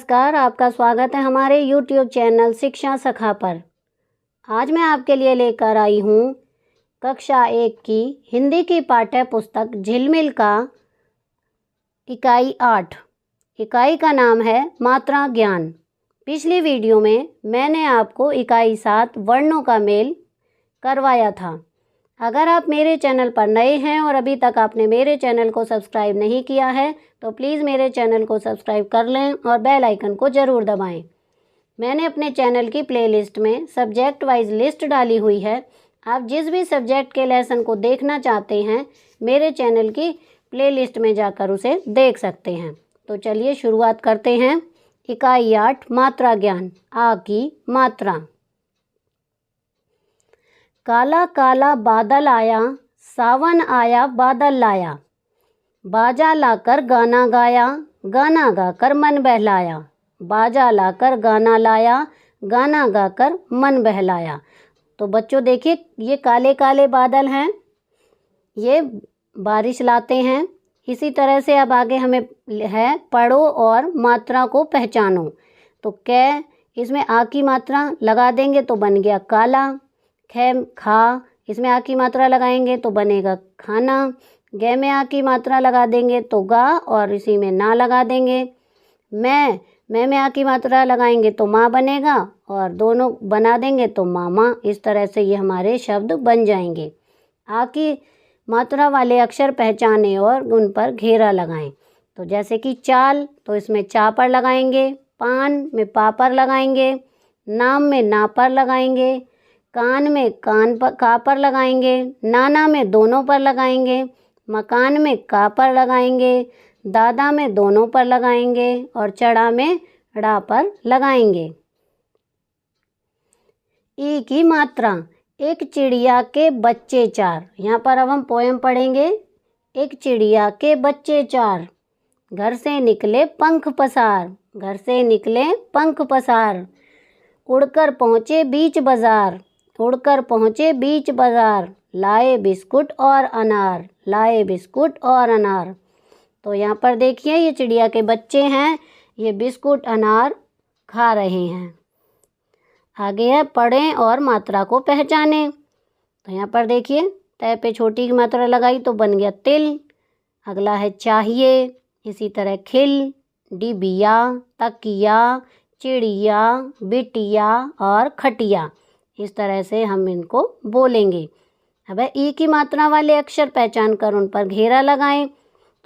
नमस्कार, आपका स्वागत है हमारे YouTube चैनल शिक्षा सखा पर। आज मैं आपके लिए लेकर आई हूँ कक्षा 1 की हिंदी की पाठ्य पुस्तक झिलमिल का इकाई 8। इकाई का नाम है मात्रा ज्ञान। पिछली वीडियो में मैंने आपको इकाई 7 वर्णों का मेल करवाया था। अगर आप मेरे चैनल पर नए हैं और अभी तक आपने मेरे चैनल को सब्सक्राइब नहीं किया है तो प्लीज़ मेरे चैनल को सब्सक्राइब कर लें और बेल आइकन को ज़रूर दबाएं। मैंने अपने चैनल की प्लेलिस्ट में सब्जेक्ट वाइज लिस्ट डाली हुई है। आप जिस भी सब्जेक्ट के लेसन को देखना चाहते हैं मेरे चैनल की प्लेलिस्ट में जाकर उसे देख सकते हैं। तो चलिए शुरुआत करते हैं। इकाई 8 मात्रा ज्ञान। आ की मात्रा। काला काला बादल आया, सावन आया बादल लाया, बाजा लाकर गाना गाया, गाना गाकर मन बहलाया, बाजा लाकर गाना लाया, गाना गाकर मन बहलाया। तो बच्चों देखिए, ये काले काले बादल हैं, ये बारिश लाते हैं। इसी तरह से अब आगे हमें है पढ़ो और मात्रा को पहचानो। तो कै, इसमें आ की मात्रा लगा देंगे तो बन गया काला। खे खा, इसमें आ की मात्रा लगाएंगे तो बनेगा खाना। गे में आ की मात्रा लगा देंगे तो गा और इसी में ना लगा देंगे। मैं में आ की मात्रा लगाएंगे तो माँ बनेगा और दोनों बना देंगे तो मामा। इस तरह से ये हमारे शब्द बन जाएंगे। आ की मात्रा वाले अक्षर पहचाने और उन पर घेरा लगाएं। तो जैसे कि चाल, तो इसमें चा पर लगाएंगे। पान में पा पर लगाएंगे। नाम में ना पर लगाएंगे। कान में कान पर का पर लगाएंगे। नाना में दोनों पर लगाएंगे। मकान में का पर लगाएंगे। दादा में दोनों पर लगाएंगे और चढ़ा में ड़ा पर लगाएंगे। ई की मात्रा। एक चिड़िया के बच्चे चार। यहाँ पर अब हम पोयम पढ़ेंगे। एक चिड़िया के बच्चे चार, घर से निकले पंख पसार, घर से निकले पंख पसार, उड़कर पहुँचे बीच बाजार, उड़कर पहुँचे बीच बाजार, लाए बिस्कुट और अनार, लाए बिस्कुट और अनार। तो यहाँ पर देखिए, ये चिड़िया के बच्चे हैं, ये बिस्कुट अनार खा रहे हैं। आगे है पढ़ें और मात्रा को पहचाने। तो यहाँ पर देखिए, तय पे छोटी की मात्रा लगाई तो बन गया तिल। अगला है चाहिए, इसी तरह खिल, डिबिया, तकिया, चिड़िया, बिटिया और खटिया। इस तरह से हम इनको बोलेंगे। अब ई की मात्रा वाले अक्षर पहचान कर उन पर घेरा लगाएं।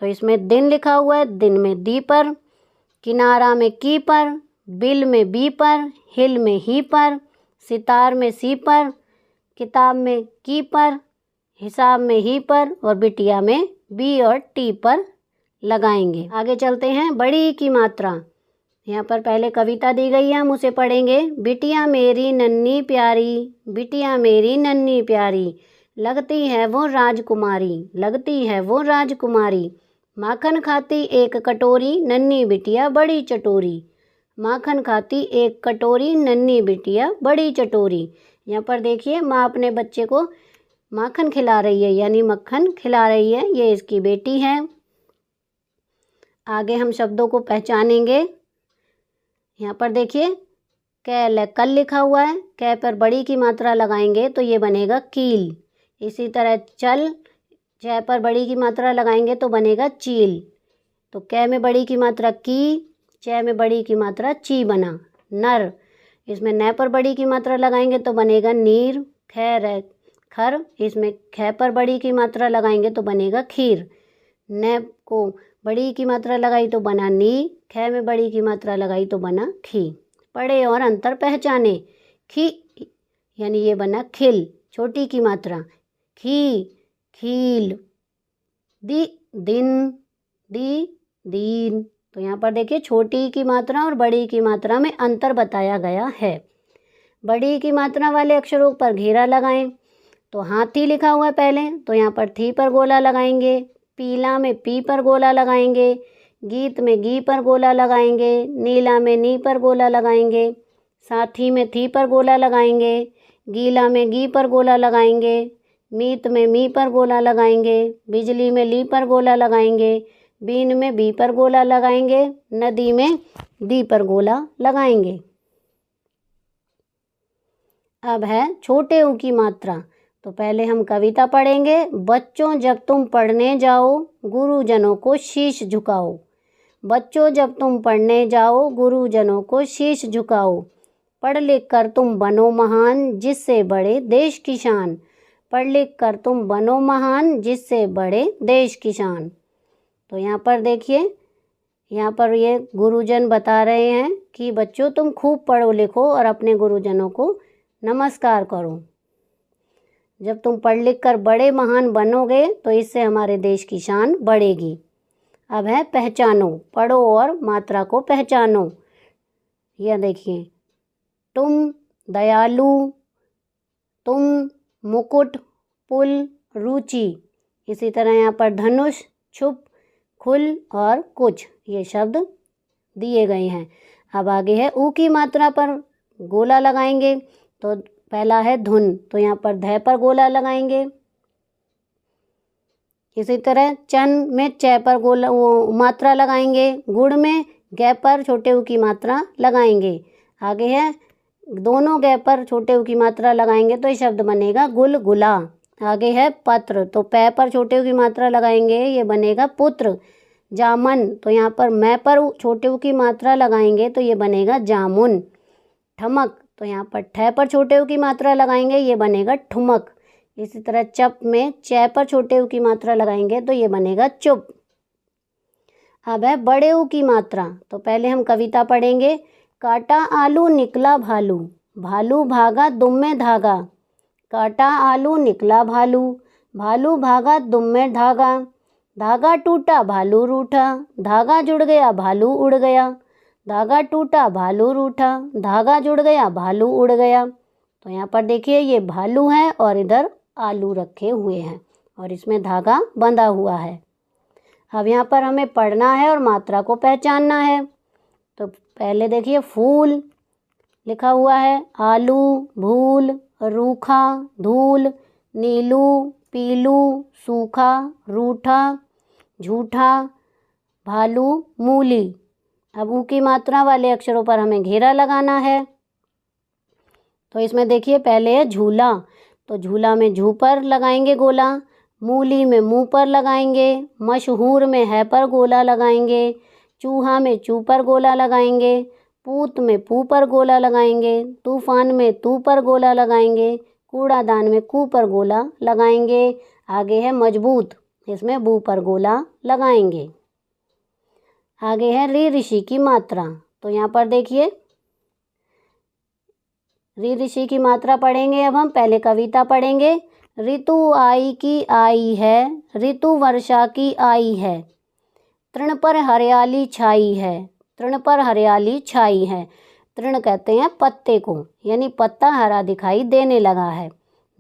तो इसमें दिन लिखा हुआ है, दिन में दी पर, किनारा में की पर, बिल में बी पर, हिल में ही पर, सितार में सी पर, किताब में की पर, हिसाब में ही पर और बिटिया में बी और टी पर लगाएंगे। आगे चलते हैं। बड़ी की मात्रा। यहाँ पर पहले कविता दी गई है, हम उसे पढ़ेंगे। बिटिया मेरी नन्ही प्यारी, बिटिया मेरी नन्ही प्यारी, लगती है वो राजकुमारी, लगती है वो राजकुमारी, माखन खाती एक कटोरी, नन्ही बिटिया बड़ी चटोरी, माखन खाती एक कटोरी, नन्ही बिटिया बड़ी चटोरी। यहाँ पर देखिए, माँ अपने बच्चे को माखन खिला रही है, यानी मक्खन खिला रही है। ये इसकी बेटी है। आगे हम शब्दों को पहचानेंगे। यहाँ पर देखिए, कैल कल लिखा हुआ है, कै पर बड़ी की मात्रा लगाएंगे तो ये बनेगा कील। इसी तरह चल, च पर बड़ी की मात्रा लगाएंगे तो बनेगा चील। तो कै में बड़ी की मात्रा की, च में बड़ी की मात्रा ची बना। नर, इसमें न पर बड़ी की मात्रा लगाएंगे तो बनेगा नीर। खैर खर, इसमें ख पर बड़ी की मात्रा लगाएंगे तो बनेगा खीर। न को बड़ी की मात्रा लगाई तो बना नी, ख में बड़ी की मात्रा लगाई तो बना खी। पढ़े और अंतर पहचाने। खी यानी ये बना खिल, छोटी की मात्रा, खी खील, दी दिन, दी दीन। तो यहाँ पर देखिए, छोटी की मात्रा और बड़ी की मात्रा में अंतर बताया गया है। बड़ी की मात्रा वाले अक्षरों पर घेरा लगाएं। तो हाथी लिखा हुआ है पहले, तो यहाँ पर थी पर गोला लगाएंगे। पीला में पी पर गोला लगाएंगे। गीत में गी पर गोला लगाएंगे। नीला में नी पर गोला लगाएंगे। साथी में थी पर गोला लगाएंगे। गीला में गी पर गोला लगाएंगे। मीत में मी पर गोला लगाएंगे। बिजली में ली पर गोला लगाएंगे। बीन में बी पर गोला लगाएंगे, नदी में दी पर गोला लगाएंगे। अब है छोटे ऊ की मात्रा। तो पहले हम कविता पढ़ेंगे। बच्चों जब तुम पढ़ने जाओ, गुरुजनों को शीश झुकाओ। बच्चों जब तुम पढ़ने जाओ, गुरुजनों को शीश झुकाओ। पढ़ लिख कर तुम बनो महान, जिससे बड़े देश की शान। पढ़ लिख कर तुम बनो महान, जिससे बड़े देश की शान। तो यहाँ पर देखिए, यहाँ पर ये गुरुजन बता रहे हैं कि बच्चों तुम खूब पढ़ो लिखो और अपने गुरुजनों को नमस्कार करो। जब तुम पढ़ लिख कर बड़े महान बनोगे तो इससे हमारे देश की शान बढ़ेगी। अब है पहचानो। पढ़ो और मात्रा को पहचानो। यह देखिए, तुम दयालु, तुम मुकुट, पुल, रुचि। इसी तरह यहाँ पर धनुष, छुप, खुल और कुछ, ये शब्द दिए गए हैं। अब आगे है ऊ की मात्रा पर गोला लगाएंगे। तो पहला है धुन, तो यहाँ पर ध पर गोला लगाएंगे। इसी तरह चन में च पर गोला मात्रा लगाएंगे। गुड़ में ग पर छोटे ऊ की मात्रा लगाएंगे। आगे है दोनों ग पर छोटे ऊ की मात्रा लगाएंगे तो ये शब्द बनेगा गुलगुला। आगे है पत्र, तो पै पर छोटे ऊ की मात्रा लगाएंगे, ये बनेगा पुत्र। जामन, तो यहाँ पर मैं पर छोटे ऊ की मात्रा लगाएंगे तो ये बनेगा जामुन। ठमक, तो यहाँ पर ठ पर छोटे ऊ की मात्रा लगाएंगे, ये बनेगा ठुमक। इसी तरह चप में च पर छोटे ऊ की मात्रा लगाएंगे तो ये बनेगा चुप। अब है बड़े ऊ की मात्रा। तो पहले हम कविता पढ़ेंगे। काटा आलू निकला भालू, भालू भागा दुम में धागा। काटा आलू निकला भालू, भालू भागा दुम में धागा। धागा टूटा भालू रूठा, धागा जुड़ गया भालू उड़ गया। धागा टूटा भालू रूठा, धागा जुड़ गया भालू उड़ गया। तो यहाँ पर देखिए, ये भालू है और इधर आलू रखे हुए हैं और इसमें धागा बंधा हुआ है। अब यहाँ पर हमें पढ़ना है और मात्रा को पहचानना है। तो पहले देखिए, फूल लिखा हुआ है, आलू, भूल, रूखा, धूल, नीलू, पीलू, सूखा, रूठा, झूठा, भालू, मूली। अब ऊ की मात्रा वाले अक्षरों पर हमें घेरा लगाना है। तो इसमें देखिए, पहले है झूला। तो झूला में झू पर लगाएंगे गोला, मूली में मुँह पर लगाएंगे, मशहूर में है पर गोला लगाएंगे, चूहा में चू पर गोला लगाएंगे, पूत में पू पर गोला लगाएंगे, तूफान में तू पर गोला लगाएंगे, कूड़ादान में कू पर गोला लगाएंगे। आगे है मजबूत, इसमें बू पर गोला लगाएंगे। आगे है ऋ ऋषि की मात्रा। तो यहाँ पर देखिए, ऋ ऋषि की मात्रा पढ़ेंगे। अब हम पहले कविता पढ़ेंगे। ऋतु आई की आई है, ऋतु वर्षा की आई है। तृण पर हरियाली छाई है, तृण पर हरियाली छाई है। तृण कहते हैं पत्ते को, यानी पत्ता हरा दिखाई देने लगा है।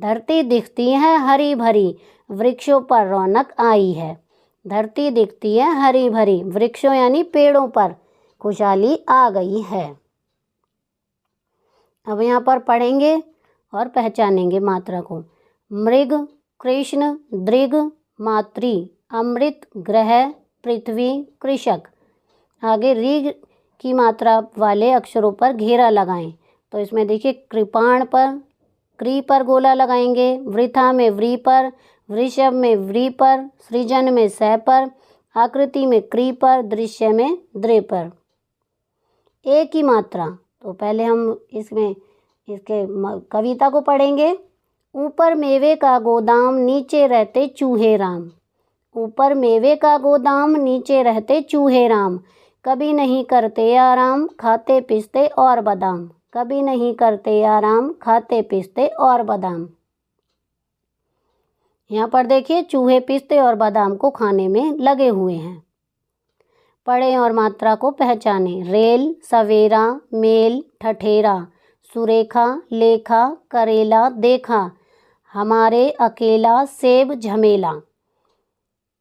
धरती दिखती है हरी भरी, वृक्षों पर रौनक आई है। धरती दिखती है हरी भरी, वृक्षों यानी पेड़ों पर खुशहाली आ गई है। अब यहाँ पर पढ़ेंगे और पहचानेंगे मात्रा को। मृग, कृष्ण, दृग, मातृ, अमृत, ग्रह, पृथ्वी, कृषक। आगे ऋ की मात्रा वाले अक्षरों पर घेरा लगाएं। तो इसमें देखिए, कृपाण पर क्री पर गोला लगाएंगे, वृथा में व्री पर, वृषभ में व्री पर, सृजन में स पर, आकृति में क्री पर, दृश्य में द्रे पर। ए की मात्रा। तो पहले हम इसके कविता को पढ़ेंगे। ऊपर मेवे का गोदाम, नीचे रहते चूहे राम। ऊपर मेवे का गोदाम, नीचे रहते चूहे राम। कभी नहीं करते आराम, खाते पिसते और बादाम। कभी नहीं करते आराम, खाते पिसते और बादाम। यहाँ पर देखिए, चूहे पिस्ते और बादाम को खाने में लगे हुए हैं। पढ़ें और मात्रा को पहचानें। रेल, सवेरा, मेल, ठठेरा, सुरेखा, लेखा, करेला, देखा, हमारे, अकेला, सेब, झमेला।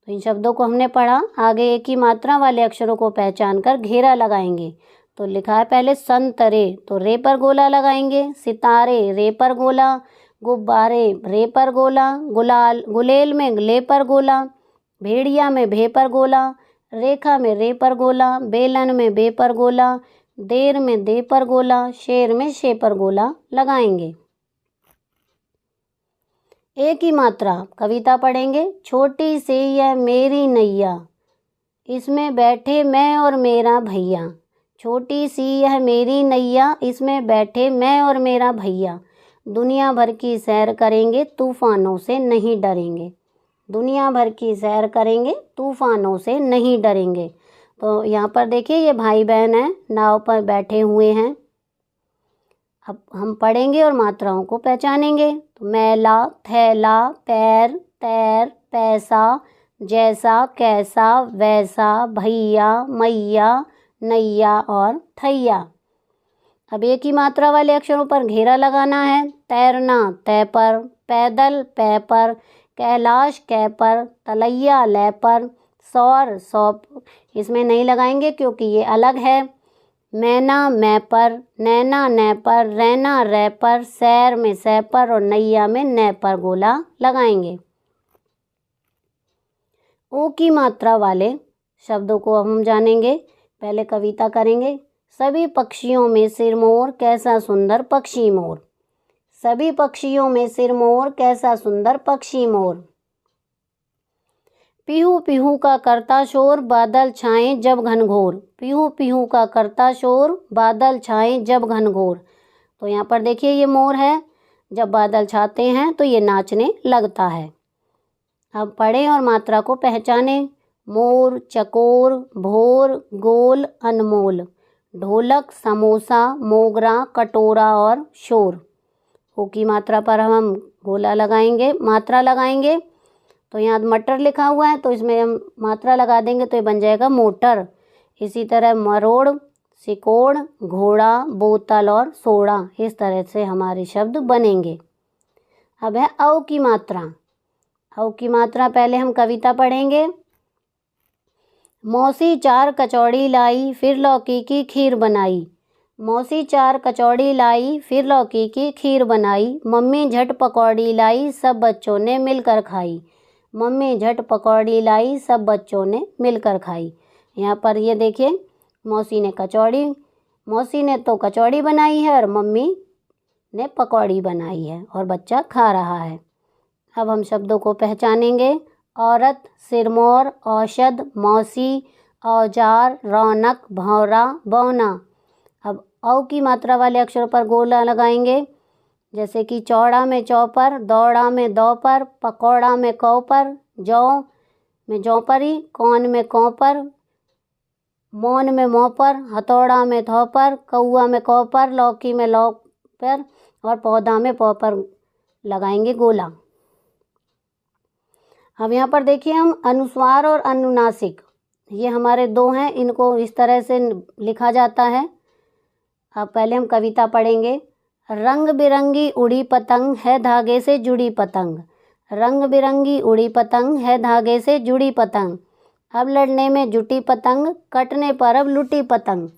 तो इन शब्दों को हमने पढ़ा। आगे एक ही मात्रा वाले अक्षरों को पहचान कर घेरा लगाएंगे। तो लिखा है पहले संतरे, तो रे पर गोला लगाएंगे। सितारे, रे पर गोला। गुब्बारे, रे पर गोला। गुलाल, गुलेल में ले पर गोला। भेड़िया में भे पर गोला। रेखा में रे पर गोला, बेलन में बे पर गोला, देर में दे पर गोला, शेर में शे पर गोला लगाएंगे। एक ही मात्रा कविता पढ़ेंगे। छोटी सी यह मेरी नैया, इसमें बैठे मैं और मेरा भैया। छोटी सी यह मेरी नैया, इसमें बैठे मैं और मेरा भैया। दुनिया भर की सैर करेंगे, तूफानों से नहीं डरेंगे। दुनिया भर की सैर करेंगे, तूफानों से नहीं डरेंगे। तो यहाँ पर देखिए ये भाई बहन हैं, नाव पर बैठे हुए हैं। अब हम पढ़ेंगे और मात्राओं को पहचानेंगे। तो मैला, थैला, पैर, तैर, पैसा, जैसा, कैसा, वैसा, भैया, मैया, नैया और थैया। अब एक ही मात्रा वाले अक्षरों पर घेरा लगाना है। तैरना तै पर, पैदल पै पर, कैलाश कै पर, तलैया लै पर, सौर सौ इसमें नहीं लगाएंगे क्योंकि ये अलग है। मैना मै पर, नैना नै पर, रैना रै पर, सैर में सै पर और नैया में नै पर गोला लगाएंगे। ओ की मात्रा वाले शब्दों को हम जानेंगे। पहले कविता करेंगे। सभी पक्षियों में सिरमौर, कैसा सुंदर पक्षी मोर। सभी पक्षियों में सिरमौर, कैसा सुंदर पक्षी मोर। पीहू पीहू का करता शोर, बादल छाए जब घनघोर। पीहू पीहू का करता शोर, बादल छाए जब घनघोर। तो यहाँ पर देखिए ये मोर है, जब बादल छाते हैं तो ये नाचने लगता है। अब पढ़ें और मात्रा को पहचानें। मोर, चकोर, भोर, गोल, अनमोल, ढोलक, समोसा, मोगरा, कटोरा और शोर। ओ की मात्रा पर हम गोला लगाएंगे, मात्रा लगाएंगे। तो यहाँ मटर लिखा हुआ है तो इसमें हम मात्रा लगा देंगे तो ये बन जाएगा मोटर। इसी तरह मरोड़, सिकोड़, घोड़ा, बोतल और सोड़ा, इस तरह से हमारे शब्द बनेंगे। अब है औ की मात्रा। औ की मात्रा पहले हम कविता पढ़ेंगे। मौसी 4 कचौड़ी लाई, फिर लौकी की खीर बनाई। मौसी 4 कचौड़ी लाई, फिर लौकी की खीर बनाई। मम्मी झट पकौड़ी लाई, सब बच्चों ने मिलकर खाई। मम्मी झट पकौड़ी लाई, सब बच्चों ने मिलकर खाई। यहाँ पर ये देखिए मौसी ने तो कचौड़ी बनाई है और मम्मी ने पकौड़ी बनाई है और बच्चा खा रहा है। अब हम शब्दों को पहचानेंगे। औरत, सिरमौर, औषध, मौसी, औजार, रौनक, भौरा, बौना। अब औ की मात्रा वाले अक्षरों पर गोला लगाएंगे, जैसे कि चौड़ा में चौ पर, दौड़ा में दौ पर, पकौड़ा में कौ पर, जौ में जौ पर ही, कौन में कौ पर, मौन में मौ पर, हथौड़ा में थौ पर, कौआ में कौ पर, लौकी में लौ पर और पौधा में पौ पर लगाएंगे गोला। अब यहाँ पर देखिए हम अनुस्वार और अनुनासिक, ये हमारे दो हैं, इनको इस तरह से लिखा जाता है। अब पहले हम कविता पढ़ेंगे। रंग बिरंगी उड़ी पतंग है धागे से जुड़ी पतंग। रंग बिरंगी उड़ी पतंग है धागे से जुड़ी पतंग। अब लड़ने में जुटी पतंग, कटने पर अब लुटी पतंग।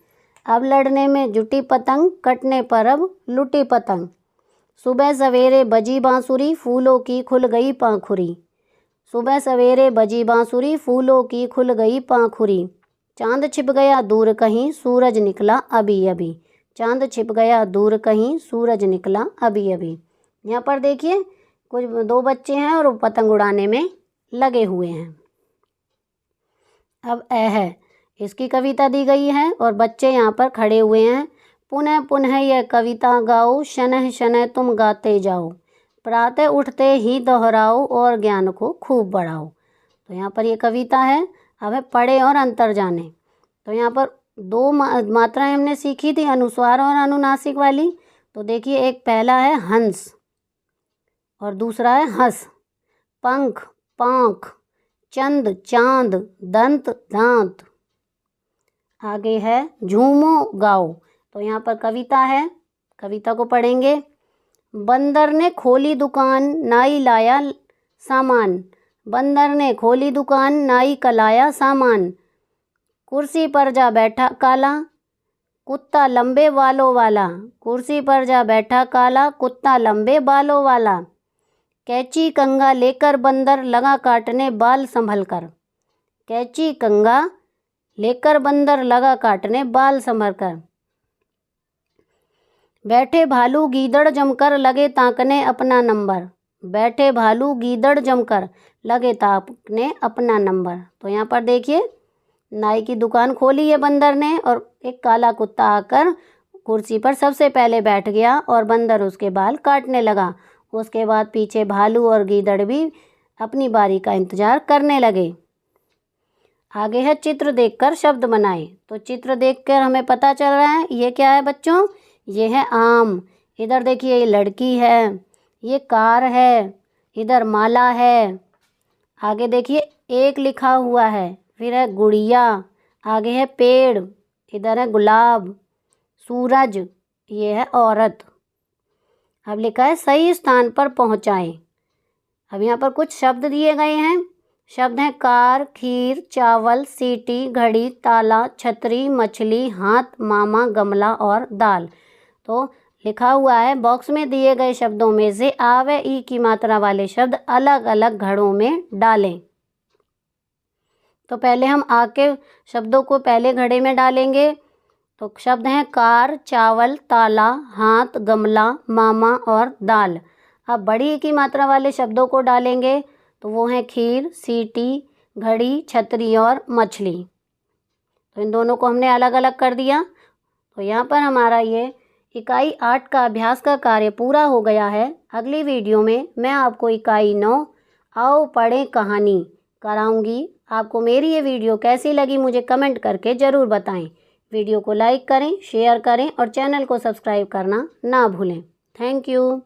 अब लड़ने में जुटी पतंग, कटने पर अब लुटी पतंग। सुबह सवेरे बजी बांसुरी, फूलों की खुल गई पाँखुरी। सुबह सवेरे बजी बांसुरी, फूलों की खुल गई पाँखुरी। चांद छिप गया दूर कहीं, सूरज निकला अभी अभी। चांद छिप गया दूर कहीं, सूरज निकला अभी अभी। यहाँ पर देखिए कुछ 2 बच्चे हैं और पतंग उड़ाने में लगे हुए हैं। अब है, इसकी कविता दी गई है और बच्चे यहाँ पर खड़े हुए हैं। पुनः पुनः यह कविता गाओ, शनह शनह तुम गाते जाओ। प्रातः उठते ही दोहराओ और ज्ञान को खूब बढ़ाओ। तो यहाँ पर ये कविता है। अब है पढ़े और अंतर जाने। तो यहाँ पर 2 मात्राएं हमने सीखी थी, अनुस्वार और अनुनासिक वाली। तो देखिए एक पहला है हंस और दूसरा है हंस। पंख, पाँख, चंद, चांद, दंत, दांत। आगे है झूमो गाओ। तो यहाँ पर कविता है, कविता को पढ़ेंगे। बंदर ने खोली दुकान, नाई लाया सामान। बंदर ने खोली दुकान, नाई का लाया सामान। कुर्सी पर जा बैठा काला, कुत्ता लंबे बालों वाला। कुर्सी पर जा बैठा काला, कुत्ता लंबे बालों वाला। कैंची कंघा लेकर बंदर, लगा काटने बाल संभल कर। कैंची कंघा लेकर बंदर लगा काटने बाल संभर कर। बैठे भालू गीदड़ जमकर लगे ताकने अपना नंबर। बैठे भालू गीदड़ जमकर लगे ताकने अपना नंबर। तो यहाँ पर देखिए, नाई की दुकान खोली है बंदर ने और एक काला कुत्ता आकर कुर्सी पर सबसे पहले बैठ गया और बंदर उसके बाल काटने लगा। उसके बाद पीछे भालू और गीदड़ भी अपनी बारी का इंतजार करने लगे। आगे है चित्र देखकर शब्द बनाए। तो चित्र देखकर हमें पता चल रहा है ये क्या है बच्चों, ये है आम। इधर देखिए ये लड़की है, ये कार है, इधर माला है। आगे देखिए एक लिखा हुआ है, फिर है गुड़िया, आगे है पेड़, इधर है गुलाब, सूरज, ये है औरत। अब लिखा है सही स्थान पर पहुँचाएं। अब यहाँ पर कुछ शब्द दिए गए हैं। शब्द हैं कार, खीर, चावल, सीटी, घड़ी, ताला, छतरी, मछली, हाथ, मामा, गमला और दाल। तो लिखा हुआ है बॉक्स में दिए गए शब्दों में से आ व ई की मात्रा वाले शब्द अलग अलग घड़ों में डालें। तो पहले हम आ के शब्दों को पहले घड़े में डालेंगे। तो शब्द हैं कार, चावल, ताला, हाथ, गमला, मामा और दाल। अब बड़ी ई की मात्रा वाले शब्दों को डालेंगे। तो वो हैं खीर, सीटी, घड़ी, छतरी और मछली। तो इन दोनों को हमने अलग अलग कर दिया। तो यहाँ पर हमारा ये इकाई 8 का अभ्यास का कार्य पूरा हो गया है। अगली वीडियो में मैं आपको इकाई 9 आओ पढ़ें कहानी कराऊंगी। आपको मेरी ये वीडियो कैसी लगी मुझे कमेंट करके ज़रूर बताएं। वीडियो को लाइक करें, शेयर करें और चैनल को सब्सक्राइब करना ना भूलें। Thank you.